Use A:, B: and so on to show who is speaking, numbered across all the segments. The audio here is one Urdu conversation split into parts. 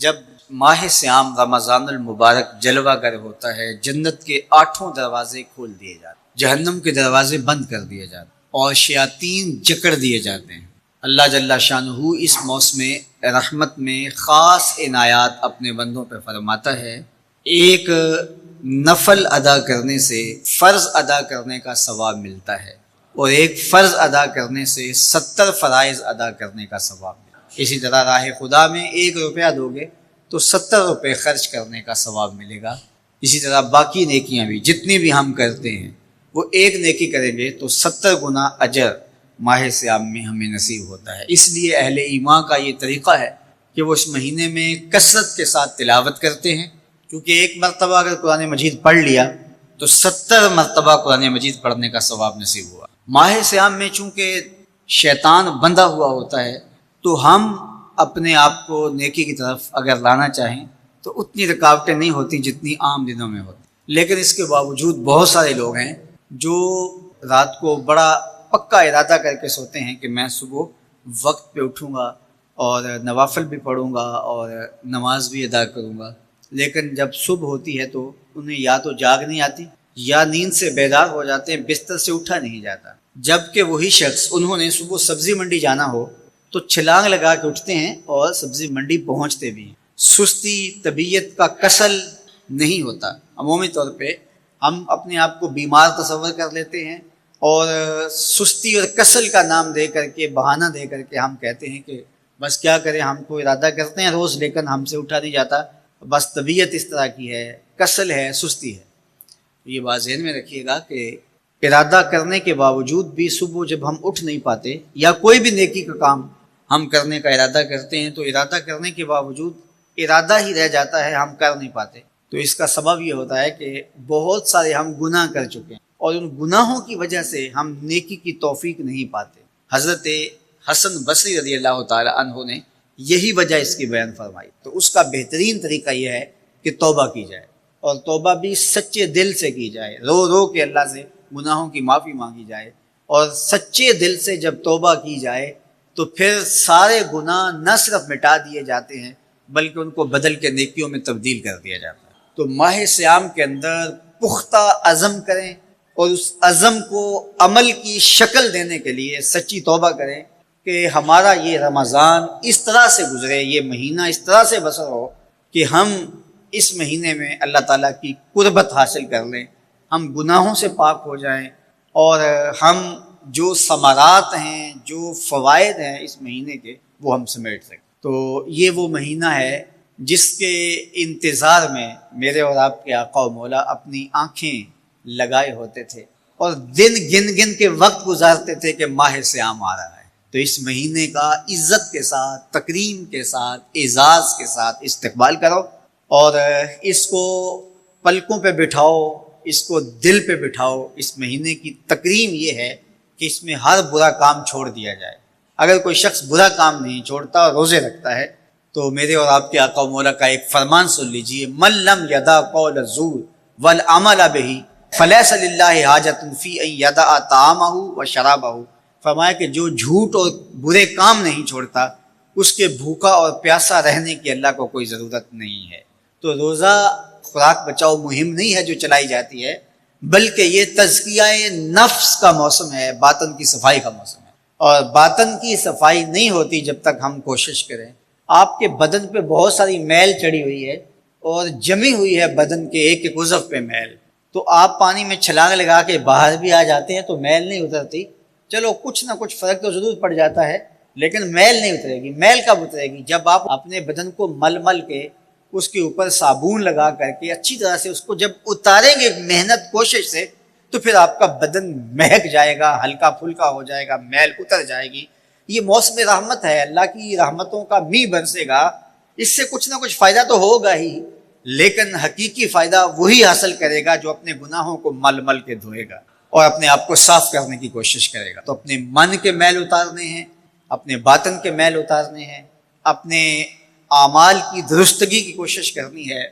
A: جب ماہ سیام رمضان المبارک جلوہ گر ہوتا ہے، جنت کے 8 دروازے کھول دیے جاتے ہیں، جہنم کے دروازے بند کر دیے جاتے ہیں اور شیاطین جکڑ دیے جاتے ہیں۔ اللہ جل شانہ اس موسم رحمت میں خاص عنایات اپنے بندوں پہ فرماتا ہے۔ ایک نفل ادا کرنے سے فرض ادا کرنے کا ثواب ملتا ہے اور ایک فرض ادا کرنے سے 70 فرائض ادا کرنے کا ثواب ملتا ہے۔ اسی طرح راہ خدا میں 1 روپیہ دو گے تو 70 روپے خرچ کرنے کا ثواب ملے گا۔ اسی طرح باقی نیکیاں بھی جتنی بھی ہم کرتے ہیں، وہ ایک نیکی کریں گے تو 70 گنا اجر ماہ سیام میں ہمیں نصیب ہوتا ہے۔ اس لیے اہل ایمان کا یہ طریقہ ہے کہ وہ اس مہینے میں کثرت کے ساتھ تلاوت کرتے ہیں، کیونکہ ایک مرتبہ اگر قرآن مجید پڑھ لیا تو 70 مرتبہ قرآن مجید پڑھنے کا ثواب نصیب ہوا۔ ماہ سیام میں چونکہ شیطان بندھا ہوا ہوتا ہے تو ہم اپنے آپ کو نیکی کی طرف اگر لانا چاہیں تو اتنی رکاوٹیں نہیں ہوتی جتنی عام دنوں میں ہوتی، لیکن اس کے باوجود بہت سارے لوگ ہیں جو رات کو بڑا پکا ارادہ کر کے سوتے ہیں کہ میں صبح وقت پہ اٹھوں گا اور نوافل بھی پڑھوں گا اور نماز بھی ادا کروں گا، لیکن جب صبح ہوتی ہے تو انہیں یا تو جاگ نہیں آتی یا نیند سے بیدار ہو جاتے ہیں، بستر سے اٹھا نہیں جاتا۔ جبکہ وہی شخص انہوں نے صبح سبزی منڈی جانا ہو تو چھلانگ لگا کے اٹھتے ہیں اور سبزی منڈی پہنچتے بھی ہیں۔ سستی طبیعت کا کسل نہیں ہوتا۔ عمومی طور پہ ہم اپنے آپ کو بیمار تصور کر لیتے ہیں اور سستی اور کسل کا نام دے کر کے، بہانہ دے کر کے ہم کہتے ہیں کہ بس کیا کریں، ہم کو ارادہ کرتے ہیں روز لیکن ہم سے اٹھا نہیں جاتا، بس طبیعت اس طرح کی ہے، کسل ہے، سستی ہے۔ یہ بات ذہن میں رکھیے گا کہ ارادہ کرنے کے باوجود بھی صبح جب ہم اٹھ نہیں پاتے یا کوئی بھی نیکی کا کام ہم کرنے کا ارادہ کرتے ہیں تو ارادہ کرنے کے باوجود ارادہ ہی رہ جاتا ہے، ہم کر نہیں پاتے، تو اس کا سبب یہ ہوتا ہے کہ بہت سارے ہم گناہ کر چکے ہیں اور ان گناہوں کی وجہ سے ہم نیکی کی توفیق نہیں پاتے۔ حضرت حسن بصری رضی اللہ تعالی عنہ نے یہی وجہ اس کی بیان فرمائی، تو اس کا بہترین طریقہ یہ ہے کہ توبہ کی جائے اور توبہ بھی سچے دل سے کی جائے، رو رو کے اللہ سے گناہوں کی معافی مانگی جائے، اور سچے دل سے جب توبہ کی جائے تو پھر سارے گناہ نہ صرف مٹا دیے جاتے ہیں بلکہ ان کو بدل کے نیکیوں میں تبدیل کر دیا جاتا ہے۔ تو ماہ سیام کے اندر پختہ عزم کریں اور اس عزم کو عمل کی شکل دینے کے لیے سچی توبہ کریں کہ ہمارا یہ رمضان اس طرح سے گزرے، یہ مہینہ اس طرح سے بسر ہو کہ ہم اس مہینے میں اللہ تعالیٰ کی قربت حاصل کر لیں، ہم گناہوں سے پاک ہو جائیں اور ہم جو ثمرات ہیں، جو فوائد ہیں اس مہینے کے، وہ ہم سمیٹ سکیں۔ تو یہ وہ مہینہ ہے جس کے انتظار میں میرے اور آپ کے آقا و مولا اپنی آنکھیں لگائے ہوتے تھے اور دن گن گن کے وقت گزارتے تھے کہ ماہ سیام آ رہا ہے۔ تو اس مہینے کا عزت کے ساتھ، تکریم کے ساتھ، اعزاز کے ساتھ استقبال کرو اور اس کو پلکوں پہ بٹھاؤ، اس کو دل پہ بٹھاؤ۔ اس مہینے کی تکریم یہ ہے کہ اس میں ہر برا کام چھوڑ دیا جائے۔ اگر کوئی شخص برا کام نہیں چھوڑتا اور روزے رکھتا ہے تو میرے اور آپ کے آقا و مولا کا ایک فرمان سن لیجئے، من لم یدع قول الزور والعمل بہ فلیس للہ حاجۃ فی ان یدع طعامہ وشرابہ۔ فرمایا کہ جو جھوٹ اور برے کام نہیں چھوڑتا اس کے بھوکا اور پیاسا رہنے کی اللہ کو کوئی ضرورت نہیں ہے۔ تو روزہ خوراک بچاؤ مہم نہیں ہے جو چلائی جاتی ہے، بلکہ یہ تزکیہ نفس کا موسم ہے، باطن کی صفائی کا موسم ہے، اور باطن کی صفائی نہیں ہوتی جب تک ہم کوشش کریں۔ آپ کے بدن پہ بہت ساری میل چڑھی ہوئی ہے اور جمی ہوئی ہے بدن کے ایک ایک عضو پہ میل، تو آپ پانی میں چھلانگ لگا کے باہر بھی آ جاتے ہیں تو میل نہیں اترتی، چلو کچھ نہ کچھ فرق تو ضرور پڑ جاتا ہے لیکن میل نہیں اترے گی۔ میل کب اترے گی؟ جب آپ اپنے بدن کو مل مل کے اس کے اوپر صابون لگا کر کے اچھی طرح سے اس کو جب اتاریں گے محنت کوشش سے تو پھر آپ کا بدن مہک جائے گا، ہلکا پھلکا ہو جائے گا، میل اتر جائے گی۔ یہ موسم رحمت ہے، اللہ کی رحمتوں کا می برسے گا، اس سے کچھ نہ کچھ فائدہ تو ہوگا ہی، لیکن حقیقی فائدہ وہی حاصل کرے گا جو اپنے گناہوں کو مل مل کے دھوئے گا اور اپنے آپ کو صاف کرنے کی کوشش کرے گا۔ تو اپنے من کے میل اتارنے ہیں، اپنے باطن کے میل اتارنے ہیں، اپنے اعمال کی درستگی کی کوشش کرنی ہے۔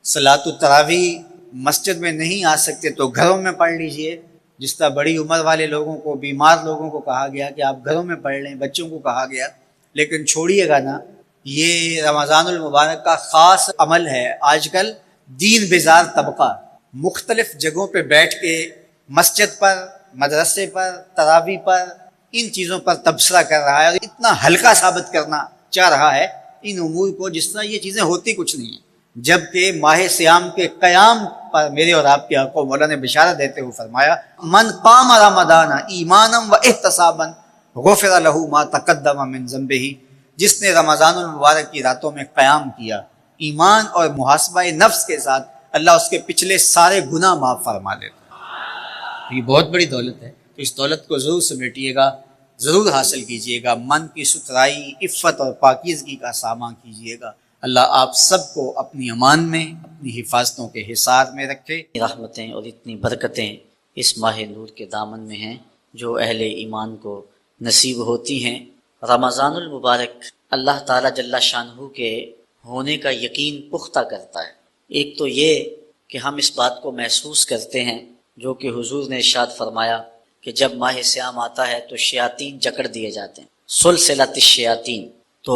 A: صلاۃ التراویح مسجد میں نہیں آ سکتے تو گھروں میں پڑھ لیجئے، جس طرح بڑی عمر والے لوگوں کو، بیمار لوگوں کو کہا گیا کہ آپ گھروں میں پڑھ لیں، بچوں کو کہا گیا، لیکن چھوڑیے گا نا یہ رمضان المبارک کا خاص عمل ہے۔ آج کل دین بیزار طبقہ مختلف جگہوں پہ بیٹھ کے مسجد پر، مدرسے پر، تراویح پر، ان چیزوں پر تبصرہ کر رہا ہے اور اتنا ہلکا ثابت کرنا چاہ رہا ہے ان امور کو جس طرح یہ چیزیں ہوتی کچھ نہیں ہیں، جبکہ ماہ سیام کے قیام پر میرے اور آپ کے آقا مولا نے بشارت دیتے ہوئے فرمایا من قام رمضان ایمانا و احتسابا غفر لہ ما تقدم من ذنبہ، جس نے رمضان المبارک کی راتوں میں قیام کیا ایمان اور محاسبہ نفس کے ساتھ، اللہ اس کے پچھلے سارے گناہ معاف فرما دیتا ہے۔ یہ بہت بڑی دولت ہے، تو اس دولت کو ضرور سمیٹیے گا، ضرور حاصل کیجیے گا، من کی ستھرائی، عفت اور پاکیزگی کا سامان کیجیے گا۔ اللہ آپ سب کو اپنی امان میں، اپنی حفاظتوں کے حصار میں رکھے۔
B: رحمتیں اور اتنی برکتیں اس ماہ نور کے دامن میں ہیں جو اہل ایمان کو نصیب ہوتی ہیں۔ رمضان المبارک اللہ تعالیٰ جل شانہ کے ہونے کا یقین پختہ کرتا ہے۔ ایک تو یہ کہ ہم اس بات کو محسوس کرتے ہیں جو کہ حضور نے ارشاد فرمایا کہ جب ماہ سیام آتا ہے تو شیاطین جکڑ دیے جاتے ہیں، سلسلۃ الشیاطین۔ تو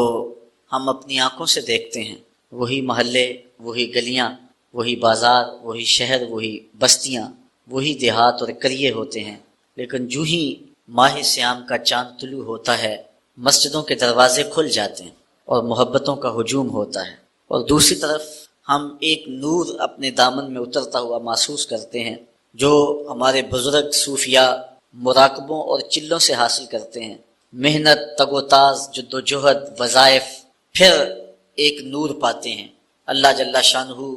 B: ہم اپنی آنکھوں سے دیکھتے ہیں وہی محلے، وہی گلیاں، وہی بازار، وہی شہر، وہی بستیاں، وہی دیہات اور قریے ہوتے ہیں، لیکن جو ہی ماہ سیام کا چاند طلوع ہوتا ہے مسجدوں کے دروازے کھل جاتے ہیں اور محبتوں کا ہجوم ہوتا ہے، اور دوسری طرف ہم ایک نور اپنے دامن میں اترتا ہوا محسوس کرتے ہیں جو ہمارے بزرگ صوفیاء مراقبوں اور چلوں سے حاصل کرتے ہیں، محنت، تگ و تاز، جد و جہد، وظائف، پھر ایک نور پاتے ہیں اللہ جل شانہ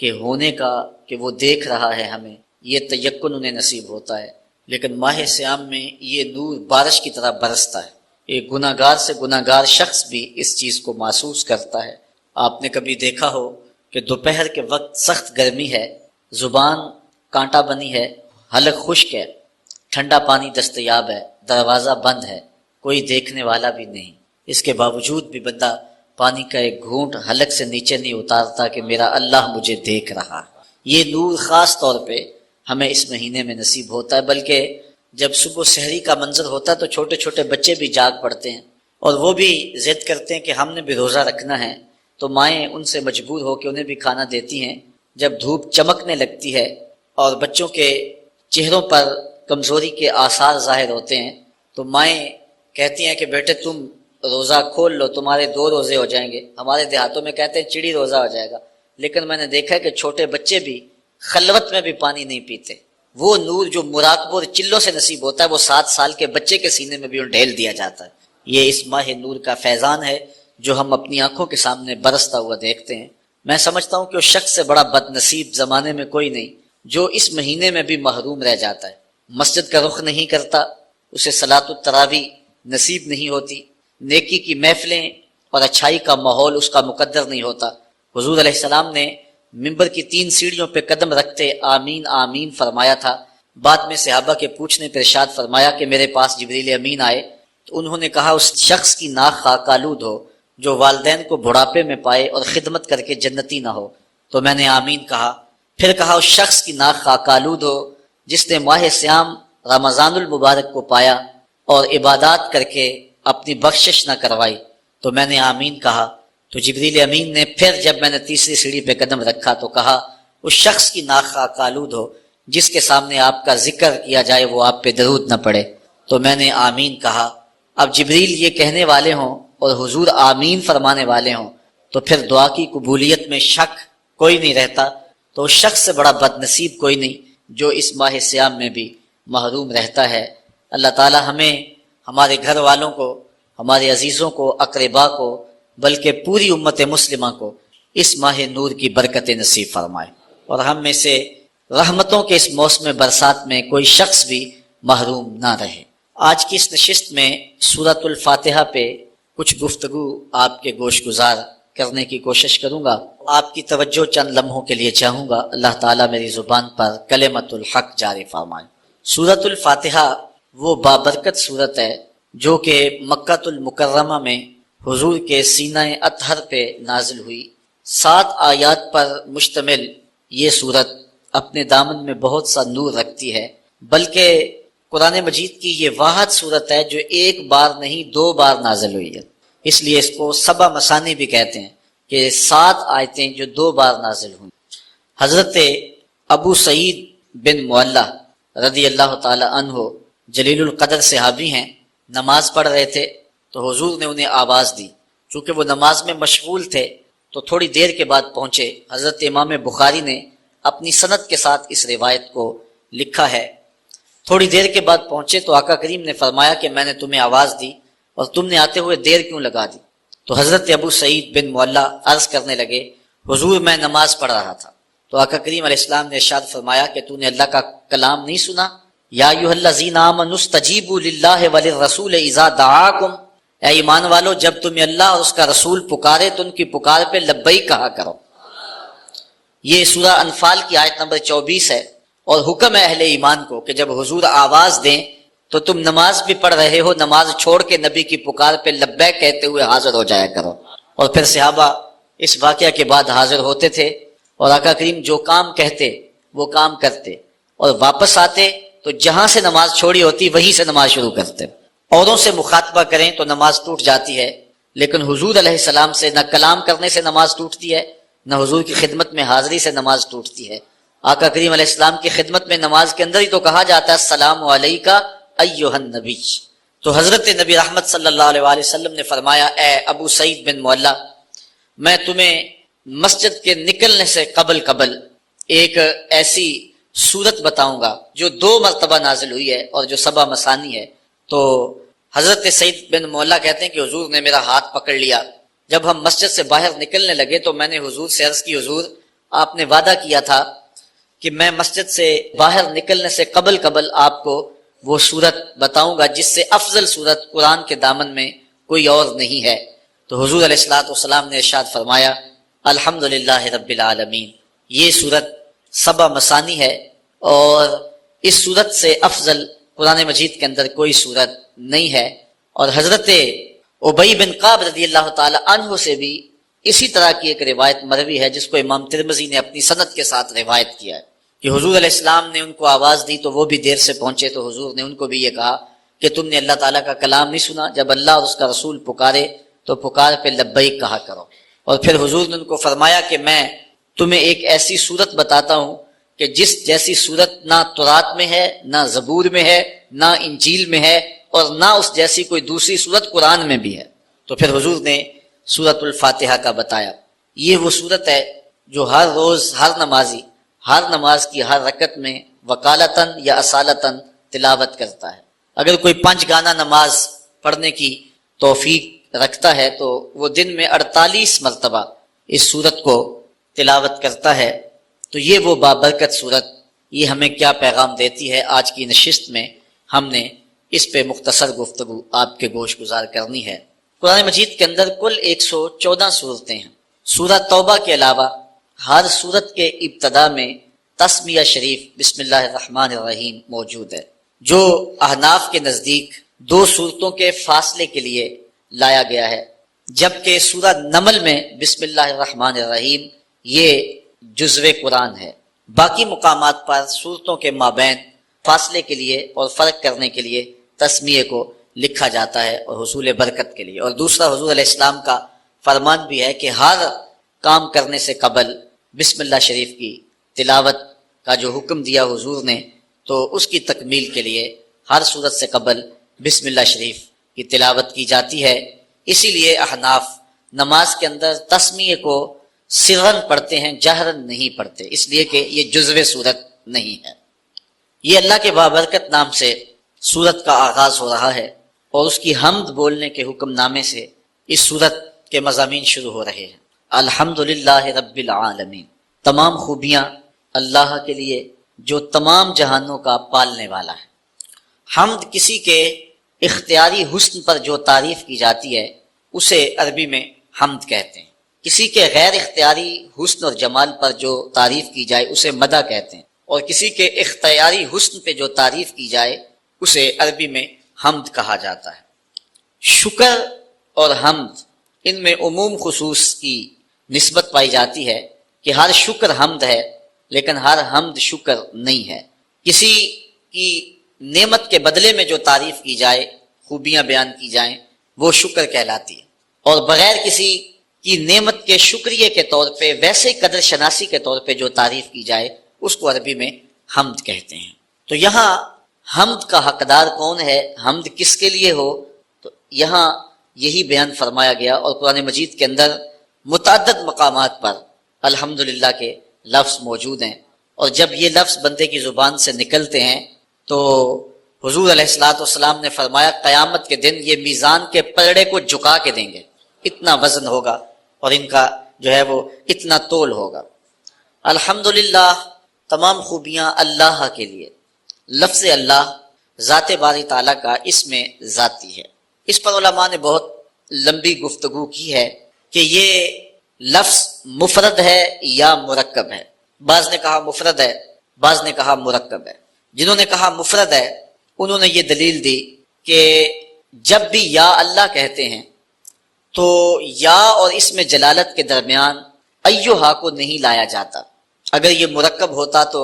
B: کے ہونے کا کہ وہ دیکھ رہا ہے ہمیں، یہ تیقن انہیں نصیب ہوتا ہے۔ لیکن ماہ سیام میں یہ نور بارش کی طرح برستا ہے، ایک گناہ گار سے گناہ گار شخص بھی اس چیز کو محسوس کرتا ہے۔ آپ نے کبھی دیکھا ہو کہ دوپہر کے وقت سخت گرمی ہے، زبان کانٹا بنی ہے، حلق خشک ہے، ٹھنڈا پانی دستیاب ہے، دروازہ بند ہے، کوئی دیکھنے والا بھی نہیں، اس کے باوجود بھی بندہ پانی کا ایک گھونٹ حلق سے نیچے نہیں اتارتا کہ میرا اللہ مجھے دیکھ رہا۔ یہ نور خاص طور پہ ہمیں اس مہینے میں نصیب ہوتا ہے، بلکہ جب صبح سحری کا منظر ہوتا ہے تو چھوٹے چھوٹے بچے بھی جاگ پڑتے ہیں اور وہ بھی ضد کرتے ہیں کہ ہم نے بھی روزہ رکھنا ہے، تو مائیں ان سے مجبور ہو کے انہیں بھی کھانا دیتی ہیں۔ جب دھوپ چمکنے لگتی ہے اور بچوں کے چہروں پر کمزوری کے آثار ظاہر ہوتے ہیں تو مائیں کہتی ہیں کہ بیٹے تم روزہ کھول لو، تمہارے 2 روزے ہو جائیں گے۔ ہمارے دیہاتوں میں کہتے ہیں چڑی روزہ ہو جائے گا، لیکن میں نے دیکھا ہے کہ چھوٹے بچے بھی خلوت میں بھی پانی نہیں پیتے۔ وہ نور جو مراقبوں اور چلوں سے نصیب ہوتا ہے وہ 7 سال کے بچے کے سینے میں بھی ڈھیل دیا جاتا ہے۔ یہ اس ماہ نور کا فیضان ہے جو ہم اپنی آنکھوں کے سامنے برستا ہوا دیکھتے ہیں۔ میں سمجھتا ہوں کہ اس شخص سے بڑا بد نصیب زمانے میں کوئی نہیں جو اس مہینے میں بھی محروم رہ جاتا ہے، مسجد کا رخ نہیں کرتا، اسے صلاۃ التراویح نصیب نہیں ہوتی، نیکی کی محفلیں اور اچھائی کا ماحول اس کا مقدر نہیں ہوتا۔ حضور علیہ السلام نے منبر کی 3 سیڑھیوں پہ قدم رکھتے آمین آمین فرمایا تھا۔ بعد میں صحابہ کے پوچھنے پر ارشاد فرمایا کہ میرے پاس جبریل امین آئے تو انہوں نے کہا اس شخص کی ناک خاک آلود ہو جو والدین کو بڑھاپے میں پائے اور خدمت کر کے جنتی نہ ہو، تو میں نے آمین کہا۔ پھر کہا اس شخص کی ناک خاک آلود ہو جس نے ماہ سیام رمضان المبارک کو پایا اور عبادات کر کے اپنی بخشش نہ کروائی، تو میں نے آمین کہا۔ تو جبریل امین نے پھر جب میں نے تیسری سیڑھی پہ قدم رکھا تو کہا اس شخص کی ناک خاک آلود ہو جس کے سامنے آپ کا ذکر کیا جائے وہ آپ پہ درود نہ پڑے، تو میں نے آمین کہا۔ اب جبریل یہ کہنے والے ہوں اور حضور آمین فرمانے والے ہوں تو پھر دعا کی قبولیت میں شک کوئی نہیں رہتا، تو اس شخص سے بڑا بد نصیب کوئی نہیں جو اس ماہ سیام میں بھی محروم رہتا ہے۔ اللہ تعالی ہمیں، ہمارے گھر والوں کو، ہمارے عزیزوں کو، اقربا کو، بلکہ پوری امت مسلمہ کو اس ماہ نور کی برکت نصیب فرمائے اور ہم میں سے رحمتوں کے اس موسم برسات میں کوئی شخص بھی محروم نہ رہے۔ آج کی اس نشست میں سورۃ الفاتحہ پہ کچھ گفتگو آپ کے گوش گزار کرنے کی کوشش کروں گا۔ آپ کی توجہ چند لمحوں کے لیے چاہوں گا، اللہ تعالیٰ میری زبان پر کلمۃ الحق جاری فرمائے۔ سورۃ الفاتحہ وہ بابرکت سورت ہے جو کہ مکہ المکرمہ میں حضور کے سینہ اطہر پہ نازل ہوئی۔ 7 آیات پر مشتمل یہ سورت اپنے دامن میں بہت سا نور رکھتی ہے، بلکہ قرآن مجید کی یہ واحد سورت ہے جو 1 بار نہیں 2 بار نازل ہوئی ہے۔ اس لیے اس کو سبع مثانی بھی کہتے ہیں کہ 7 آیتیں جو 2 بار نازل ہوئیں۔ حضرت ابو سعید بن معلہ رضی اللہ تعالی عنہ جلیل القدر صحابی ہیں، نماز پڑھ رہے تھے تو حضور نے انہیں آواز دی، چونکہ وہ نماز میں مشغول تھے تو تھوڑی دیر کے بعد پہنچے۔ حضرت امام بخاری نے اپنی سند کے ساتھ اس روایت کو لکھا ہے۔ تھوڑی دیر کے بعد پہنچے تو آقا کریم نے فرمایا کہ میں نے تمہیں آواز دی اور تم نے آتے ہوئے دیر کیوں لگا دی؟ تو حضرت ابو سعید بن معلہ عرض کرنے لگے، حضور میں نماز پڑھ رہا تھا۔ تو آقا کریم علیہ السلام نے ارشاد فرمایا کہ تو نے اللہ کا کلام نہیں سنا؟ یا ایھا الذین آمنوا استجیبوا للہ وللرسول اذا دعاکم، اے ایمان والو جب تمہیں اللہ اور اس کا رسول پکارے تو ان کی پکار پہ لبیک کہا کرو۔ یہ سورہ انفال کی آیت نمبر 24 ہے، اور حکم ہے اہل ایمان کو کہ جب حضور آواز دیں تو تم نماز بھی پڑھ رہے ہو، نماز چھوڑ کے نبی کی پکار پہ لبیک کہتے ہوئے حاضر ہو جایا کرو۔ اور پھر صحابہ اس واقعہ کے بعد حاضر ہوتے تھے اور آقا کریم جو کام کہتے وہ کام کرتے، اور واپس آتے تو جہاں سے نماز چھوڑی ہوتی وہیں سے نماز شروع کرتے۔ اوروں سے مخاطبہ کریں تو نماز ٹوٹ جاتی ہے، لیکن حضور علیہ السلام سے نہ کلام کرنے سے نماز ٹوٹتی ہے، نہ حضور کی خدمت میں حاضری سے نماز ٹوٹتی ہے۔ آقا کریم علیہ السلام کی خدمت میں نماز کے اندر ہی تو کہا جاتا ہے السلام علیکہ ایھا النبی۔ تو حضرت نبی رحمت صلی اللہ علیہ وآلہ وسلم نے فرمایا، اے ابو سعید بن معلہ، میں تمہیں مسجد کے نکلنے سے قبل ایک ایسی صورت بتاؤں گا جو 2 مرتبہ نازل ہوئی ہے اور جو سبع مثانی ہے۔ تو حضرت سعید بن معلہ کہتے ہیں کہ حضور نے میرا ہاتھ پکڑ لیا۔ جب ہم مسجد سے باہر نکلنے لگے تو میں نے حضور سے عرض کی، حضور آپ نے وعدہ کیا تھا کہ میں مسجد سے باہر نکلنے سے قبل آپ کو وہ صورت بتاؤں گا جس سے افضل صورت قرآن کے دامن میں کوئی اور نہیں ہے۔ تو حضور علیہ الصلوۃ والسلام نے ارشاد فرمایا، الحمدللہ رب العالمین، یہ صورت سبع مثانی ہے اور اس صورت سے افضل قرآن مجید کے اندر کوئی صورت نہیں ہے۔ اور حضرت ابی بن کعب رضی اللہ تعالی عنہ سے بھی اسی طرح کی ایک روایت مروی ہے جس کو امام ترمذی نے اپنی سند کے ساتھ روایت کیا ہے کہ حضور علیہ السلام نے ان کو آواز دی تو وہ بھی دیر سے پہنچے، تو حضور نے ان کو بھی یہ کہا کہ تم نے اللہ تعالیٰ کا کلام نہیں سنا؟ جب اللہ اور اس کا رسول پکارے تو پکار پہ لبیک کہا کرو۔ اور پھر حضور نے ان کو فرمایا کہ میں تمہیں ایک ایسی صورت بتاتا ہوں کہ جس جیسی صورت نہ تورات میں ہے، نہ زبور میں ہے، نہ انجیل میں ہے، اور نہ اس جیسی کوئی دوسری صورت قرآن میں بھی ہے۔ تو پھر حضور نے سورۃ الفاتحہ کا بتایا۔ یہ وہ صورت ہے جو ہر روز ہر نمازی ہر نماز کی ہر رکعت میں وکالتاً یا اصالتاً تلاوت کرتا ہے۔ اگر کوئی 5 گانا نماز پڑھنے کی توفیق رکھتا ہے تو وہ دن میں 48 مرتبہ اس صورت کو تلاوت کرتا ہے۔ تو یہ وہ بابرکت صورت، یہ ہمیں کیا پیغام دیتی ہے؟ آج کی نشست میں ہم نے اس پہ مختصر گفتگو آپ کے گوش گزار کرنی ہے۔ قرآن مجید کے اندر کل 114 صورتیں ہیں۔ سورہ توبہ کے علاوہ ہر صورت کے ابتدا میں تسمیہ شریف بسم اللہ الرحمن الرحیم موجود ہے، جو احناف کے نزدیک 2 صورتوں کے فاصلے کے لیے لایا گیا ہے، جبکہ سورہ نمل میں بسم اللہ الرحمن الرحیم یہ جزو قرآن ہے۔ باقی مقامات پر صورتوں کے مابین فاصلے کے لیے اور فرق کرنے کے لیے تسمیہ کو لکھا جاتا ہے اور حصول برکت کے لیے۔ اور دوسرا حضور علیہ السلام کا فرمان بھی ہے کہ ہر کام کرنے سے قبل بسم اللہ شریف کی تلاوت کا جو حکم دیا حضور نے، تو اس کی تکمیل کے لیے ہر صورت سے قبل بسم اللہ شریف کی تلاوت کی جاتی ہے۔ اسی لیے احناف نماز کے اندر تسمیہ کو سرن پڑھتے ہیں، جہرن نہیں پڑھتے، اس لیے کہ یہ جزو صورت نہیں ہے۔ یہ اللہ کے بابرکت نام سے صورت کا آغاز ہو رہا ہے اور اس کی حمد بولنے کے حکم نامے سے اس صورت کے مضامین شروع ہو رہے ہیں۔ الحمدللہ رب العالمین، تمام خوبیاں اللہ کے لیے جو تمام جہانوں کا پالنے والا ہے۔ حمد کسی کے اختیاری حسن پر جو تعریف کی جاتی ہے اسے عربی میں حمد کہتے ہیں، کسی کے غیر اختیاری حسن اور جمال پر جو تعریف کی جائے اسے مدح کہتے ہیں، اور کسی کے اختیاری حسن پہ جو تعریف کی جائے اسے عربی میں حمد کہا جاتا ہے۔ شکر اور حمد ان میں عموم خصوص کی نسبت پائی جاتی ہے کہ ہر شکر حمد ہے لیکن ہر حمد شکر نہیں ہے۔ کسی کی نعمت کے بدلے میں جو تعریف کی جائے، خوبیاں بیان کی جائیں، وہ شکر کہلاتی ہے، اور بغیر کسی کی نعمت کے شکریہ کے طور پہ ویسے قدر شناسی کے طور پہ جو تعریف کی جائے اس کو عربی میں حمد کہتے ہیں۔ تو یہاں حمد کا حقدار کون ہے، حمد کس کے لیے ہو، تو یہاں یہی بیان فرمایا گیا، اور قرآن مجید کے اندر متعدد مقامات پر الحمدللہ کے لفظ موجود ہیں، اور جب یہ لفظ بندے کی زبان سے نکلتے ہیں تو حضور علیہ الصلوۃ والسلام نے فرمایا قیامت کے دن یہ میزان کے پلڑے کو جھکا کے دیں گے، اتنا وزن ہوگا اور ان کا جو ہے وہ اتنا تول ہوگا۔ الحمدللہ تمام خوبیاں اللہ کے لیے۔ لفظ اللہ ذات باری تعالیٰ کا اس میں ذاتی ہے۔ اس پر علماء نے بہت لمبی گفتگو کی ہے کہ یہ لفظ مفرد ہے یا مرکب ہے۔ بعض نے کہا مفرد ہے، بعض نے کہا مرکب ہے۔ جنہوں نے کہا مفرد ہے انہوں نے یہ دلیل دی کہ جب بھی یا اللہ کہتے ہیں تو یا اور اس میں جلالت کے درمیان ایہا کو نہیں لایا جاتا۔ اگر یہ مرکب ہوتا تو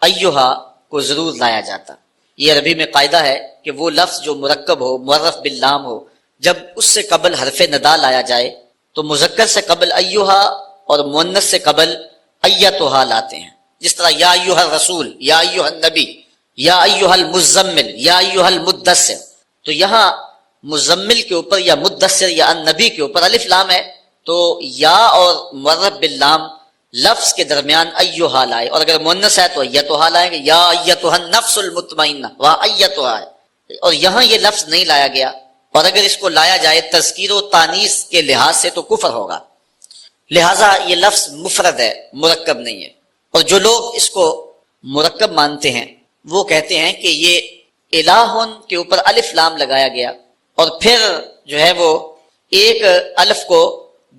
B: ایہا کو ضرور لایا جاتا۔ یہ عربی میں قاعدہ ہے کہ وہ لفظ جو مرکب ہو، معرف باللام ہو، جب اس سے قبل حرف ندا لایا جائے تو مذکر سے قبل ایہا اور مؤنث سے قبل ایتھا لاتے ہیں۔ جس طرح یا ایہا الرسول، یا ایہا النبی، یا ایہا المزمل، یا ایہا المدثر، تو یہاں مزمل کے اوپر یا مدثر یا النبی کے اوپر الف لام ہے، تو یا اور معرف باللام لفظ کے درمیان ایہا لائے، اور اگر مؤنث ہے تو ایتھا لائیں گے، یا ایتھا النفس المطمئنہ، وہاں ایتھا ہے، اور یہاں یہ لفظ نہیں لایا گیا، اور اگر اس کو لایا جائے تذکیر و تانیث کے لحاظ سے تو کفر ہوگا، لہٰذا یہ لفظ مفرد ہے، مرکب نہیں ہے۔ اور جو لوگ اس کو مرکب مانتے ہیں وہ کہتے ہیں کہ یہ الہن کے اوپر الف لام لگایا گیا اور پھر جو ہے وہ ایک الف کو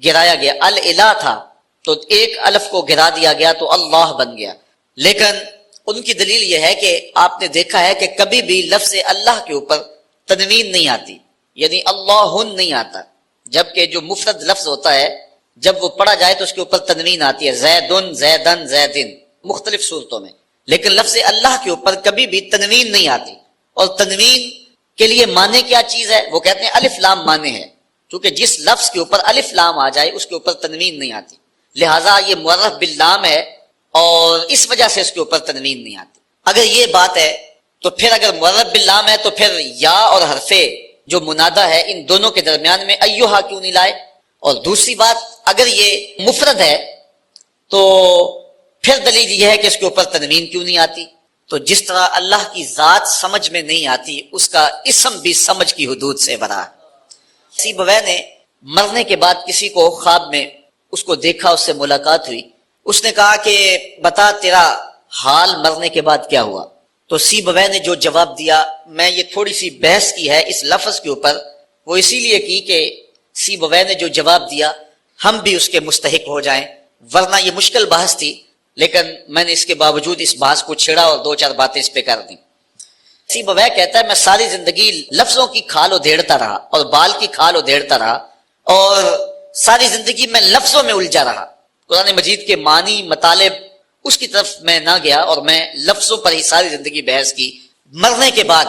B: گرایا گیا، الہ تھا تو ایک الف کو گرا دیا گیا تو اللہ بن گیا۔ لیکن ان کی دلیل یہ ہے کہ آپ نے دیکھا ہے کہ کبھی بھی لفظ اللہ کے اوپر تنوین نہیں آتی، یعنی اللہن نہیں آتا، جبکہ جو مفرد لفظ ہوتا ہے جب وہ پڑھا جائے تو اس کے اوپر تنوین آتی ہے، زیدن، زیدن، زیدن، مختلف صورتوں میں، لیکن لفظ اللہ کے اوپر کبھی بھی تنوین نہیں آتی۔ اور تنوین کے لیے معنی کیا چیز ہے؟ وہ کہتے ہیں الف لام معنی ہے، کیونکہ جس لفظ کے اوپر الف لام آ جائے اس کے اوپر تنوین نہیں آتی، لہٰذا یہ معرف باللام ہے اور اس وجہ سے اس کے اوپر تنوین نہیں آتی۔ اگر یہ بات ہے تو پھر اگر معرف باللام ہے تو پھر یا اور حرف جو منادہ ہے ان دونوں کے درمیان میں ایہا کیوں نہیں لائے؟ اور دوسری بات، اگر یہ مفرد ہے تو پھر دلیل یہ ہے کہ اس کے اوپر تنوین کیوں نہیں آتی؟ تو جس طرح اللہ کی ذات سمجھ میں نہیں آتی، اس کا اسم بھی سمجھ کی حدود سے بڑا ہے۔ سیبویہ نے مرنے کے بعد کسی کو خواب میں اس کو دیکھا، اس سے ملاقات ہوئی، اس نے کہا کہ بتا تیرا حال مرنے کے بعد کیا ہوا؟ تو سیبویہ نے جو جواب دیا، میں یہ تھوڑی سی بحث کی ہے اس لفظ کے اوپر، وہ اسی لیے کی کہ سیبویہ نے جو جواب دیا ہم بھی اس کے مستحق ہو جائیں، ورنہ یہ مشکل بحث تھی، لیکن میں نے اس کے باوجود اس بحث کو چھیڑا اور دو چار باتیں اس پہ کر دیں۔ سیبویہ کہتا ہے میں ساری زندگی لفظوں کی کھال ادھیڑتا رہا اور بال کی کھال ادھیڑتا رہا، اور ساری زندگی میں لفظوں میں الجھا رہا، قرآن مجید کے معنی مطالب اس کی طرف میں نہ گیا اور میں لفظوں پر ہی ساری زندگی بحث کی۔ مرنے کے بعد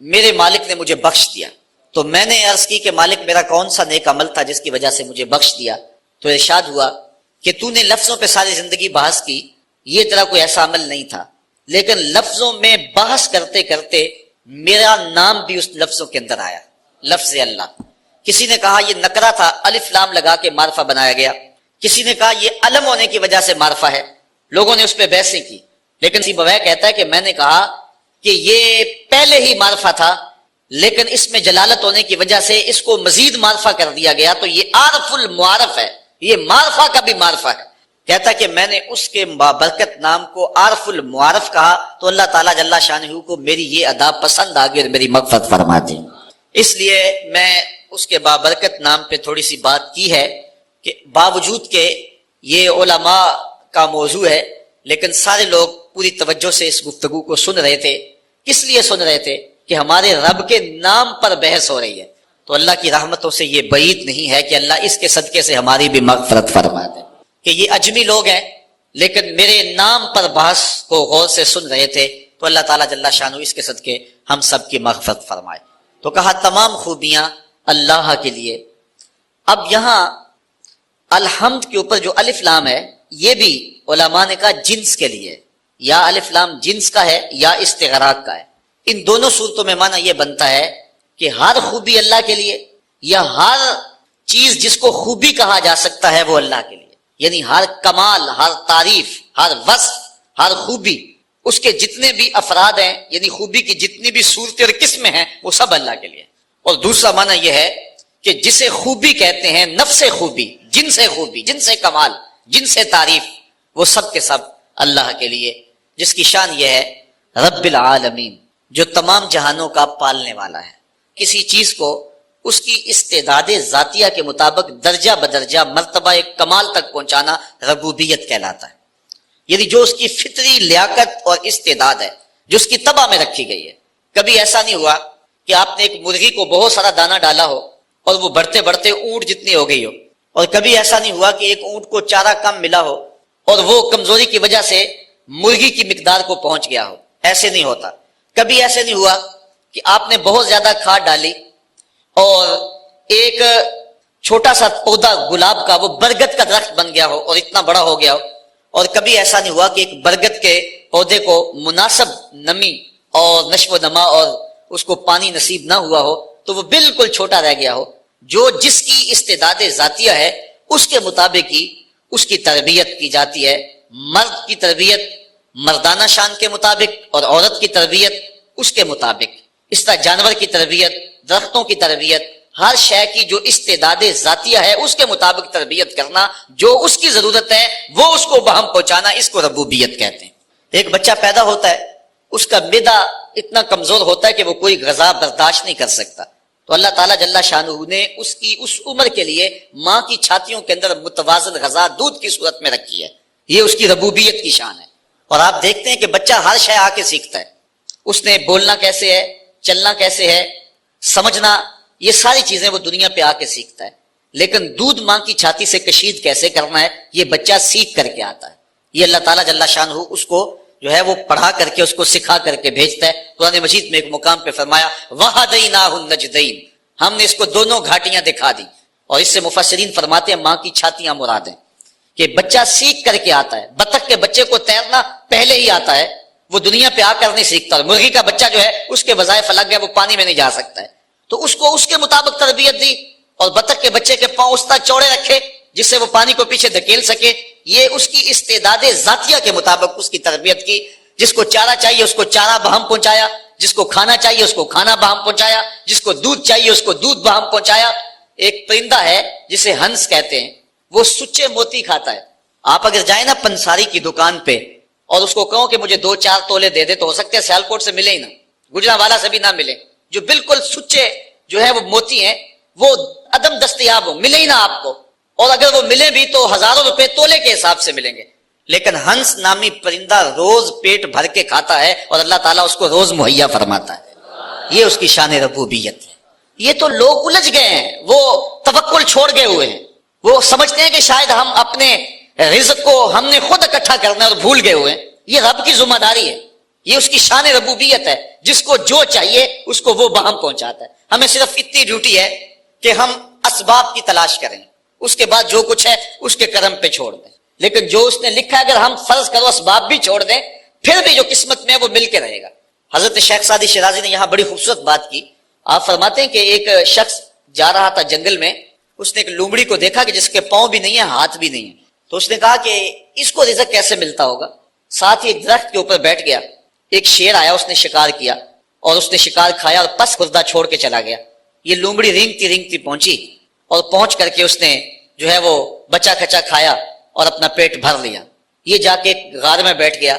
B: میرے مالک نے مجھے بخش دیا، تو میں نے عرض کی کہ مالک میرا کون سا نیک عمل تھا جس کی وجہ سے مجھے بخش دیا؟ تو ارشاد ہوا کہ تو نے لفظوں پہ ساری زندگی بحث کی، یہ تیرا کوئی ایسا عمل نہیں تھا، لیکن لفظوں میں بحث کرتے کرتے میرا نام بھی اس لفظوں کے اندر آیا، لفظ اللہ۔ کسی نے کہا یہ نکرہ تھا، الف لام لگا کے معرفہ بنایا گیا، کسی نے کہا یہ علم ہونے کی وجہ سے معرفہ ہے، لوگوں نے اس پہ بحثیں کی، لیکن سیبویہ کہتا ہے کہ میں نے کہا کہ یہ پہلے ہی معرفہ تھا، لیکن اس میں جلالت ہونے کی وجہ سے اس کو مزید معرفہ کر دیا گیا، تو یہ عارف المعارف ہے، یہ معرفہ کا بھی معرفہ ہے۔ کہتا کہ میں نے اس کے بابرکت نام کو عارف المعارف کہا، تو اللہ تعالیٰ جل شانہ کو میری یہ ادا پسند آ گئی اور میری مغفرت فرما دی، اس لیے میں اس کے بابرکت نام پہ تھوڑی سی بات کی ہے کہ باوجود کہ یہ علماء کا موضوع ہے، لیکن سارے لوگ پوری توجہ سے اس گفتگو کو سن رہے تھے۔ کس لیے سن رہے تھے؟ کہ ہمارے رب کے نام پر بحث ہو رہی ہے، تو اللہ کی رحمتوں سے یہ بعید نہیں ہے کہ اللہ اس کے صدقے سے ہماری بھی مغفرت فرما دے کہ یہ اجمی لوگ ہیں لیکن میرے نام پر بحث کو غور سے سن رہے تھے، تو اللہ تعالیٰ جل شانہ اس کے صدقے ہم سب کی مغفرت فرمائے۔ تو کہا تمام خوبیاں اللہ کے لیے، اب یہاں الحمد کے اوپر جو الف لام ہے یہ بھی علماء نے کہا جنس کے لیے، یا الف لام جنس کا ہے یا استغراق کا ہے۔ ان دونوں صورتوں میں معنی یہ بنتا ہے کہ ہر خوبی اللہ کے لیے، یا ہر چیز جس کو خوبی کہا جا سکتا ہے وہ اللہ کے لیے، یعنی ہر کمال، ہر تعریف، ہر وصف، ہر خوبی، اس کے جتنے بھی افراد ہیں، یعنی خوبی کی جتنی بھی صورتیں اور قسمیں ہیں وہ سب اللہ کے لیے۔ اور دوسرا معنی یہ ہے کہ جسے خوبی کہتے ہیں، نفس خوبی، خوبی، جن سے کمال، جن سے تعریف، وہ سب کے سب اللہ کے لیے، جس کی شان یہ ہے رب العالمین، جو تمام جہانوں کا پالنے والا ہے۔ کسی چیز کو اس کی استعداد ذاتیہ کے مطابق درجہ بدرجہ مرتبہ کمال تک پہنچانا ربوبیت کہلاتا ہے، یعنی جو اس کی فطری لیاقت اور استعداد ہے، جو اس کی طبع میں رکھی گئی ہے۔ کبھی ایسا نہیں ہوا کہ آپ نے ایک مرغی کو بہت سارا دانہ ڈالا ہو اور وہ بڑھتے بڑھتے اونٹ جتنی ہو گئی ہو، اور کبھی ایسا نہیں ہوا کہ ایک اونٹ کو چارہ کم ملا ہو اور وہ کمزوری کی وجہ سے مرغی کی مقدار کو پہنچ گیا ہو، ایسے نہیں ہوتا۔ کبھی ایسے نہیں ہوا کہ آپ نے بہت زیادہ کھاد ڈالی اور ایک چھوٹا سا پودا گلاب کا وہ برگد کا درخت بن گیا ہو اور اتنا بڑا ہو گیا ہو، اور کبھی ایسا نہیں ہوا کہ ایک برگد کے پودے کو مناسب نمی اور نشو و نما اور اس کو پانی نصیب نہ ہوا ہو تو وہ بالکل چھوٹا رہ گیا ہو۔ جو جس کی استعداد ذاتیہ ہے اس کے مطابق ہی اس کی تربیت کی جاتی ہے۔ مرد کی تربیت مردانہ شان کے مطابق اور عورت کی تربیت اس کے مطابق، اس طرح جانور کی تربیت، درختوں کی تربیت، ہر شے کی جو استعداد ذاتیہ ہے اس کے مطابق تربیت کرنا، جو اس کی ضرورت ہے وہ اس کو بہم پہنچانا، اس کو ربوبیت کہتے ہیں۔ ایک بچہ پیدا ہوتا ہے، اس کا معدہ اتنا کمزور ہوتا ہے کہ وہ کوئی غذا برداشت نہیں کر سکتا، تو اللہ تعالیٰ جل شانہ نے اس کی اس عمر کے لیے ماں کی چھاتیوں کے اندر متوازن غذا دودھ کی صورت میں رکھی ہے۔ یہ اس کی ربوبیت کی شان ہے۔ اور آپ دیکھتے ہیں کہ بچہ ہر شے آ کے سیکھتا ہے، اس نے بولنا کیسے ہے، چلنا کیسے ہے، سمجھنا، یہ ساری چیزیں وہ دنیا پہ آ کے سیکھتا ہے، لیکن دودھ ماں کی چھاتی سے کشید کیسے کرنا ہے یہ بچہ سیکھ کر کے آتا ہے۔ یہ اللہ تعالیٰ جل شانہ اس کو جو ہے وہ پڑھا کر کے، اس کو سکھا کر کے بھیجتا ہے۔ قرآن مجید میں ایک مقام پہ فرمایا وَهَدَيْنَاهُ النَّجْدَيْنِ، ہم نے اس کو دونوں گھاٹیاں دکھا دی۔ اور اس سے مفسرین فرماتے ہیں ماں کی چھاتیاں مراد ہیں، کہ بچہ سیکھ کر کے آتا ہے۔ بطخ کے بچے کو تیرنا پہلے ہی آتا ہے، وہ دنیا پہ آ کر نہیں سیکھتا۔ مرغی کا بچہ جو ہے اس کے وظائف الگ ہے، وہ پانی میں نہیں جا سکتا ہے، تو اس کو اس کے مطابق تربیت دی۔ اور بطخ کے بچے کے پاؤں اس طرح چوڑے رکھے جس سے وہ پانی کو پیچھے دھکیل سکے، یہ اس کی استعداد ذاتیہ کے مطابق اس کی تربیت کی۔ جس کو چارہ چاہیے اس کو چارہ بہم پہنچایا، جس کو کھانا چاہیے اس کو کھانا بہم پہنچایا، جس کو دودھ چاہیے اس کو دودھ بہم پہنچایا۔ ایک پرندہ ہے جسے ہنس کہتے ہیں، وہ سچے موتی کھاتا ہے۔ آپ اگر جائیں نا پنساری کی دکان پہ اور اس کو کہو کہ مجھے 2-4 تولے دے دے، تو ہو سکتا ہے سیالکوٹ سے ملے ہی نہ، گجرانوالا سے بھی نہ ملے۔ جو بالکل سچے جو ہے وہ موتی ہیں وہ عدم دستیاب ہو، ملے ہی نہ آپ کو، اور اگر وہ ملے بھی تو ہزاروں روپے تولے کے حساب سے ملیں گے۔ لیکن ہنس نامی پرندہ روز پیٹ بھر کے کھاتا ہے اور اللہ تعالیٰ اس کو روز مہیا فرماتا ہے۔ یہ اس کی شان ربوبیت ہے۔ یہ تو لوگ الجھ گئے ہیں، وہ توکل چھوڑ گئے ہوئے ہیں، وہ سمجھتے ہیں کہ شاید ہم اپنے رزق کو ہم نے خود اکٹھا کرنا ہے اور بھول گئے ہوئے ہیں۔ یہ رب کی ذمہ داری ہے، یہ اس کی شان ربوبیت ہے، جس کو جو چاہیے اس کو وہ بہم پہنچاتا ہے۔ ہمیں صرف اتنی ڈیوٹی ہے کہ ہم اسباب کی تلاش کریں، اس کے بعد جو کچھ ہے اس کے کرم پہ چھوڑ دیں۔ لیکن جو اس نے لکھا ہے اگر ہم فرض کرو اسباب بھی چھوڑ دیں پھر بھی جو قسمت میں ہے وہ مل کے رہے گا۔ حضرت شیخ سعدی شیرازی نے یہاں بڑی خوبصورت بات کی۔ آپ فرماتے ہیں کہ ایک شخص جا رہا تھا جنگل میں، اس نے ایک لومڑی کو دیکھا کہ جس کے پاؤں بھی نہیں ہے، ہاتھ بھی نہیں ہے، تو اس نے کہا کہ اس کو رزق کیسے ملتا ہوگا۔ ساتھ ہی ایک درخت کے اوپر بیٹھ گیا، ایک شیر آیا، اس نے شکار کیا اور اس نے شکار کھایا اور پس خوردہ چھوڑ کے چلا گیا۔ یہ لومڑی رینگتی رینگتی پہنچی اور پہنچ کر کے اس نے جو ہے وہ بچا کھچا کھایا اور اپنا پیٹ بھر لیا۔ یہ جا کے غار میں بیٹھ گیا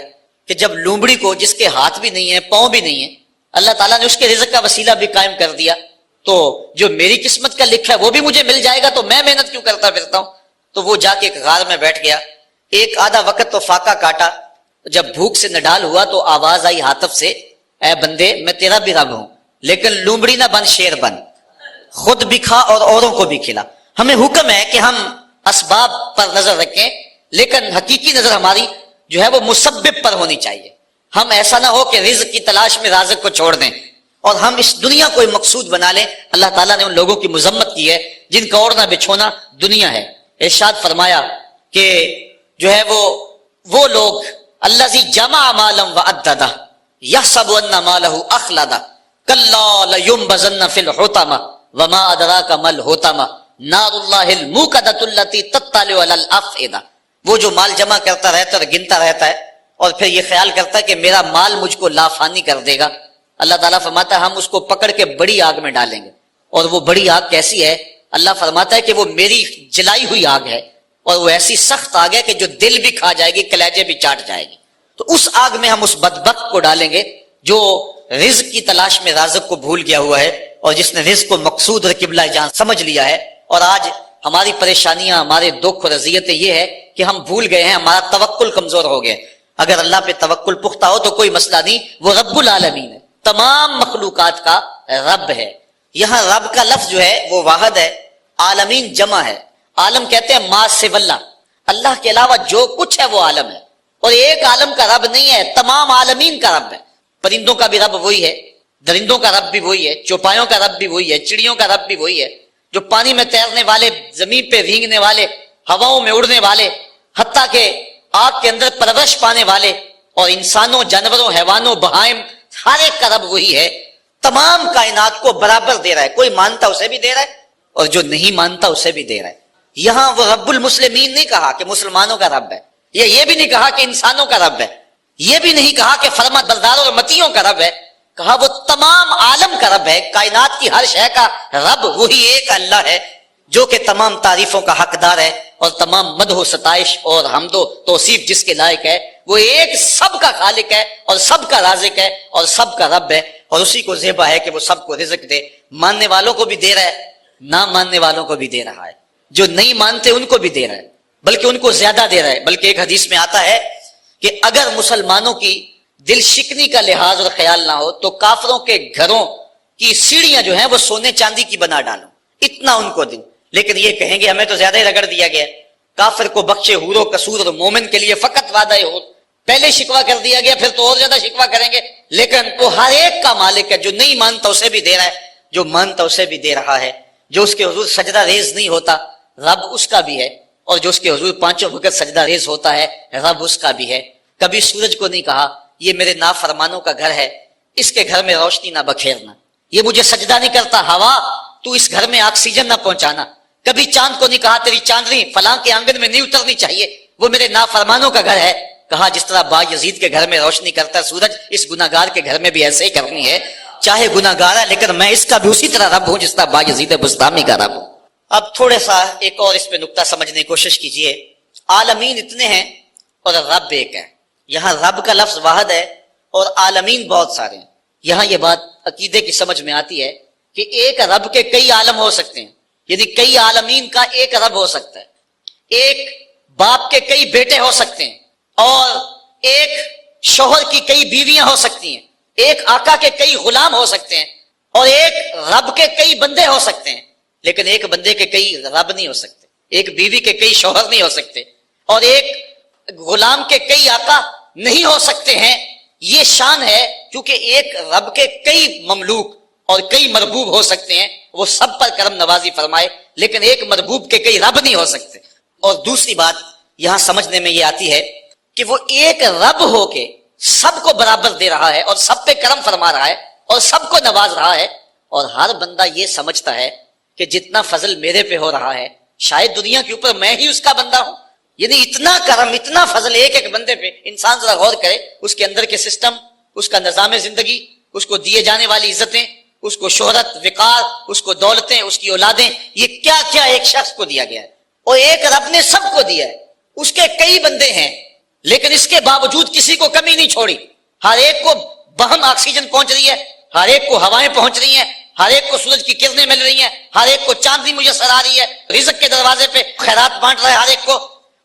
B: کہ جب لومڑی کو جس کے ہاتھ بھی نہیں ہے، پاؤں بھی نہیں ہے، اللہ تعالیٰ نے اس کے رزق کا وسیلہ بھی قائم کر دیا، تو جو میری قسمت کا لکھا ہے وہ بھی مجھے مل جائے گا، تو میں محنت کیوں کرتا پھرتا ہوں۔ تو وہ جا کے ایک غار میں بیٹھ گیا، ایک آدھا وقت تو فاقہ کاٹا، جب بھوک سے نڈال ہوا تو آواز آئی ہاتف سے، اے بندے میں تیرا بھی رب ہوں، لیکن لومڑی نہ بن، شیر بن، خود بھی کھا اور اوروں کو بھی کھلا۔ ہمیں حکم ہے کہ ہم اسباب پر نظر رکھیں، لیکن حقیقی نظر ہماری جو ہے وہ مسبب پر ہونی چاہیے۔ ہم ایسا نہ ہو کہ رزق کی تلاش میں رازق کو چھوڑ دیں، اور ہم اس دنیا کو مقصود بنا لیں. اللہ تعالیٰ نے ان لوگوں کی مذمت کی ہے جن کا اوڑھنا بچھونا دنیا ہے. ارشاد فرمایا کہ جو ہے وہ لوگ الذی جمع مالا وعددہ یحسب ان مالہ اخلدہ کلا لینبذن فی الحطمہ وما ادراک ما الحطمہ نار اللہ الموقدۃ التی تطلع علی الافئدہ. وہ جو مال جمع کرتا رہتا ہے اور گنتا رہتا ہے اور پھر یہ خیال کرتا ہے کہ میرا مال مجھ کو لافانی کر دے گا. اللہ تعالیٰ فرماتا ہے ہم اس کو پکڑ کے بڑی آگ میں ڈالیں گے. اور وہ بڑی آگ کیسی ہے؟ اللہ فرماتا ہے کہ وہ میری جلائی ہوئی آگ ہے اور وہ ایسی سخت آگ ہے کہ جو دل بھی کھا جائے گی، کلیجے بھی چاٹ جائے گی. تو اس آگ میں ہم اس بدبخت کو ڈالیں گے جو رزق کی تلاش میں رازق کو بھول گیا ہوا ہے اور جس نے رزق کو مقصود اور قبلہ جان سمجھ لیا ہے. اور آج ہماری پریشانیاں، ہمارے دکھ اور اذیتیں یہ ہے کہ ہم بھول گئے ہیں، ہمارا توکل کمزور ہو گیا. اگر اللہ پہ توکل پختہ ہو تو کوئی مسئلہ نہیں. وہ رب العالمین ہے، تمام مخلوقات کا رب ہے. یہاں رب کا لفظ جو ہے وہ واحد ہے، عالمین جمع ہے. عالم کہتے ہیں ما سوی اللہ، اللہ کے علاوہ جو کچھ ہے وہ عالم ہے. اور ایک عالم کا رب نہیں ہے، تمام عالمین کا رب ہے. پرندوں کا بھی رب وہی ہے، درندوں کا رب بھی وہی ہے، چوپایوں کا رب بھی وہی ہے، چڑیوں کا رب بھی وہی ہے. جو پانی میں تیرنے والے، زمین پہ رینگنے والے، ہواؤں میں اڑنے والے، حتیٰ کہ آگ کے اندر پرورش پانے والے، اور انسانوں، جانوروں، حیوانوں، بہائم، ہر ایک کا رب وہی ہے. تمام کائنات کو برابر دے رہا ہے. کوئی مانتا اسے بھی دے رہا ہے اور جو نہیں مانتا اسے بھی دے رہا ہے. یہاں وہ رب المسلمین نہیں کہا کہ مسلمانوں کا رب ہے، یہ بھی نہیں کہا کہ انسانوں کا رب ہے، یہ بھی نہیں کہا کہ فرما برداروں اور متیوں کا رب ہے. کہا وہ تمام عالم کا رب ہے. کائنات کی ہر شے کا رب وہی ایک اللہ ہے جو کہ تمام تعریفوں کا حقدار ہے اور تمام مدح و ستائش اور حمد و توصیف جس کے لائق ہے. وہ ایک سب کا خالق ہے اور سب کا رازق ہے اور سب کا رب ہے. اور اسی کو زیبا ہے کہ وہ سب کو رزق دے. ماننے والوں کو بھی دے رہا ہے، نہ ماننے والوں کو بھی دے رہا ہے. جو نہیں مانتے ان کو بھی دے رہا ہے، بلکہ ان کو زیادہ دے رہا ہے. بلکہ ایک حدیث میں آتا ہے کہ اگر مسلمانوں کی دل شکنی کا لحاظ اور خیال نہ ہو تو کافروں کے گھروں کی سیڑھیاں جو ہیں وہ سونے چاندی کی بنا ڈالو، اتنا ان کو دوں. لیکن یہ کہیں گے ہمیں تو زیادہ ہی رگڑ دیا گیا. کافر کو بخشے حور و قصور اور مومن کے لیے فقط وعدہ ہو. پہلے شکوہ کر دیا گیا، پھر تو اور زیادہ شکوہ کریں گے. لیکن وہ ہر ایک کا مالک ہے. جو نہیں مانتا اسے بھی دے رہا ہے، جو مانتا اسے بھی دے رہا ہے. جو اس کے حضور سجدہ ریز نہیں ہوتا رب اس کا بھی ہے، اور جو اس کے حضور پانچوں وقت سجدہ ریز ہوتا ہے رب اس کا بھی ہے. کبھی سورج کو نہیں کہا یہ میرے نافرمانوں کا گھر ہے، اس کے گھر میں روشنی نہ بکھیرنا. یہ مجھے سجدہ نہیں کرتا، ہوا تو اس گھر میں آکسیجن نہ پہنچانا. کبھی چاند کو نہیں کہا تیری چاندنی فلاں کے آنگن میں نہیں اترنی چاہیے، وہ میرے نافرمانوں کا گھر ہے. کہا جس طرح با یزید کے گھر میں روشنی کرتا ہے سورج، اس گناہگار کے گھر میں بھی ایسے ہی کرنی ہے. چاہے گناہگار ہے لیکن میں اس کا بھی اسی طرح رب ہوں جس طرح با یزید بستامی کا رب ہوں. اب تھوڑا سا ایک اور اس پہ نقطہ سمجھنے کی کوشش کیجئے. عالمین اتنے ہیں اور رب ایک ہے. یہاں رب کا لفظ واحد ہے اور عالمین بہت سارے ہیں. یہاں یہ بات عقیدے کی سمجھ میں آتی ہے کہ ایک رب کے کئی عالم ہو سکتے ہیں، یعنی کئی عالمین کا ایک رب ہو سکتا ہے. ایک باپ کے کئی بیٹے ہو سکتے ہیں، اور ایک شوہر کی کئی بیویاں ہو سکتی ہیں. ایک آقا کے کئی غلام ہو سکتے ہیں، اور ایک رب کے کئی بندے ہو سکتے ہیں. لیکن ایک بندے کے کئی رب نہیں ہو سکتے، ایک بیوی کے کئی شوہر نہیں ہو سکتے، اور ایک غلام کے کئی آقا نہیں ہو سکتے ہیں. یہ شان ہے کیونکہ ایک رب کے کئی مملوک اور کئی مربوب ہو سکتے ہیں، وہ سب پر کرم نوازی فرمائے. لیکن ایک مربوب کے کئی رب نہیں ہو سکتے. اور دوسری بات یہاں سمجھنے میں یہ آتی ہے کہ وہ ایک رب ہو کے سب کو برابر دے رہا ہے اور سب پہ کرم فرما رہا ہے اور سب کو نواز رہا ہے. اور ہر بندہ یہ سمجھتا ہے کہ جتنا فضل میرے پہ ہو رہا ہے شاید دنیا کے اوپر میں ہی اس کا بندہ ہوں. یعنی اتنا کرم، اتنا فضل ایک ایک بندے پہ. انسان ذرا غور کرے، اس کے اندر کے سسٹم، اس کا نظام زندگی، اس کو دیے جانے والی عزتیں، اس کو شہرت، وقار، اس کو دولتیں، اس کی اولادیں، یہ کیا کیا ایک شخص کو دیا گیا ہے. اور ایک رب نے سب کو دیا ہے. اس کے کئی بندے ہیں لیکن اس کے باوجود کسی کو کمی نہیں چھوڑی. ہر ایک کو بہم آکسیجن پہنچ رہی ہے، ہر ایک کو ہوائیں پہنچ رہی ہیں، ہر ایک کو سورج کی کرنیں مل رہی ہیں، ہر ایک کو چاندنی میسر آ رہی ہے، رزق کے دروازے پہ خیرات بانٹ رہا ہے ہر ایک کو.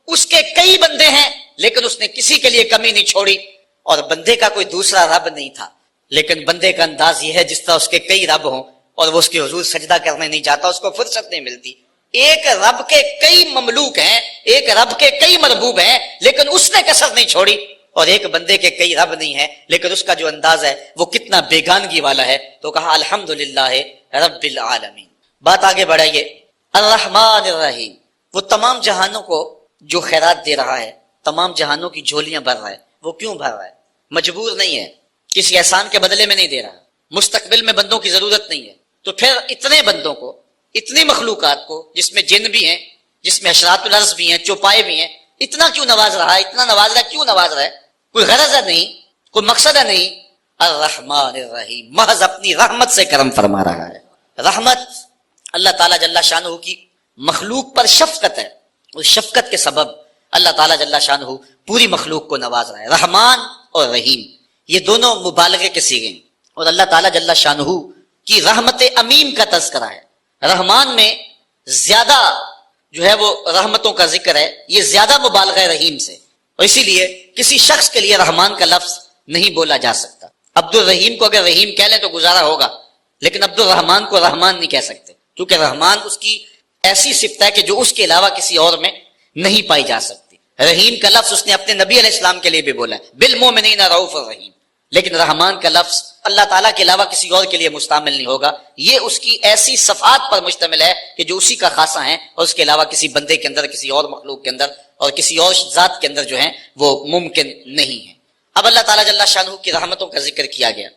B: اس کے کئی بندے ہیں لیکن اس نے کسی کے لیے کمی نہیں چھوڑی. اور بندے کا کوئی دوسرا رب نہیں تھا، لیکن بندے کا انداز یہ ہے جس طرح اس کے کئی رب ہوں اور وہ اس کے حضور سجدہ کرنے نہیں جاتا، اس کو فرصت نہیں ملتی. ایک رب کے کئی مملوک ہیں، ایک رب کے کئی مربوب ہیں، لیکن اس نے کسر نہیں چھوڑی اور ایک بندے کے کئی رب نہیں ہیں، لیکن اس کا جو انداز ہے وہ کتنا بیگانگی والا ہے، تو کہا الحمدللہ رب العالمین۔ بات آگے بڑھائیے، الرحمن الرحیم، وہ تمام جہانوں کو جو خیرات دے رہا ہے، تمام جہانوں کی جھولیاں بھر رہا ہے، وہ کیوں بھر رہا ہے؟ مجبور نہیں ہے، کسی احسان کے بدلے میں نہیں دے رہا، مستقبل میں بندوں کی ضرورت نہیں ہے، تو پھر اتنے بندوں کو، اتنی مخلوقات کو، جس میں جن بھی ہیں، جس میں حشرات الارض بھی ہیں، چوپائے بھی ہیں، اتنا کیوں نواز رہا ہے؟ اتنا نواز رہا ہے، کیوں نواز رہا ہے؟ کوئی غرض ہے نہیں، کوئی مقصد ہے نہیں۔ الرحمن الرحیم، محض اپنی رحمت سے کرم فرما رہا ہے۔ رحمت اللہ تعالیٰ جل شانہ کی مخلوق پر شفقت ہے، اس شفقت کے سبب اللہ تعالیٰ جل شانہ پوری مخلوق کو نواز رہا ہے۔ رحمان اور رحیم یہ دونوں مبالغے کے صیغے ہیں، اور اللہ تعالیٰ جل شانہ کی رحمت عمیم کا تذکرہ ہے۔ رحمان میں زیادہ جو ہے وہ رحمتوں کا ذکر ہے، یہ زیادہ مبالغہ ہے رحیم سے، اور اسی لیے کسی شخص کے لیے رحمان کا لفظ نہیں بولا جا سکتا۔ عبد الرحیم کو اگر رحیم کہہ لیں تو گزارا ہوگا، لیکن عبد الرحمان کو رحمان نہیں کہہ سکتے، کیونکہ رحمان اس کی ایسی صفت ہے کہ جو اس کے علاوہ کسی اور میں نہیں پائی جا سکتی۔ رحیم کا لفظ اس نے اپنے نبی علیہ السلام کے لیے بھی بولا ہے، بالمؤمنین رؤوف الرحیم، لیکن رحمان کا لفظ اللہ تعالیٰ کے علاوہ کسی اور کے لیے مستعمل نہیں ہوگا۔ یہ اس کی ایسی صفات پر مشتمل ہے کہ جو اسی کا خاصہ ہیں، اور اس کے علاوہ کسی بندے کے اندر، کسی اور مخلوق کے اندر، اور کسی اور ذات کے اندر جو ہیں وہ ممکن نہیں ہے۔ اب اللہ تعالیٰ جل شانہ کی رحمتوں کا ذکر کیا گیا،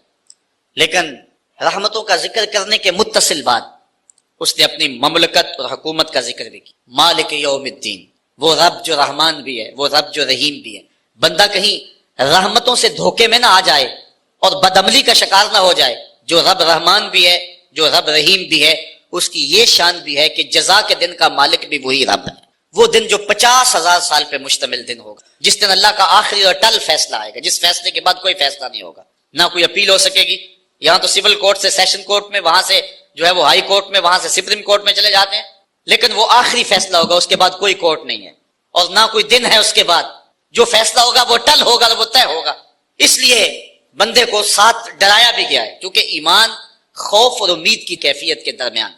B: لیکن رحمتوں کا ذکر کرنے کے متصل بعد اس نے اپنی مملکت اور حکومت کا ذکر بھی کیا۔ مالک یوم الدین، وہ رب جو رحمان بھی ہے، وہ رب جو رحیم بھی ہے۔ بندہ کہیں رحمتوں سے دھوکے میں نہ آ جائے اور بدعملی کا شکار نہ ہو جائے۔ جو رب رحمان بھی ہے، جو رب رحیم بھی ہے، اس کی یہ شان بھی ہے کہ جزا کے دن کا مالک بھی وہی رب ہے۔ وہ دن جو 50,000 سال پہ مشتمل دن ہوگا، جس دن اللہ کا آخری اور ٹل فیصلہ آئے گا، جس فیصلے کے بعد کوئی فیصلہ نہیں ہوگا، نہ کوئی اپیل ہو سکے گی۔ یہاں تو سول کورٹ سے سیشن کورٹ میں، وہاں سے جو ہے وہ ہائی کورٹ میں، وہاں سے سپریم کورٹ میں چلے جاتے ہیں، لیکن وہ آخری فیصلہ ہوگا، اس کے بعد کوئی کورٹ نہیں ہے، اور نہ کوئی دن ہے اس کے بعد۔ جو فیصلہ ہوگا وہ ٹل ہوگا، وہ طے ہوگا۔ اس لیے بندے کو ساتھ ڈرایا بھی گیا ہے، کیونکہ ایمان خوف اور امید کی کیفیت کے درمیان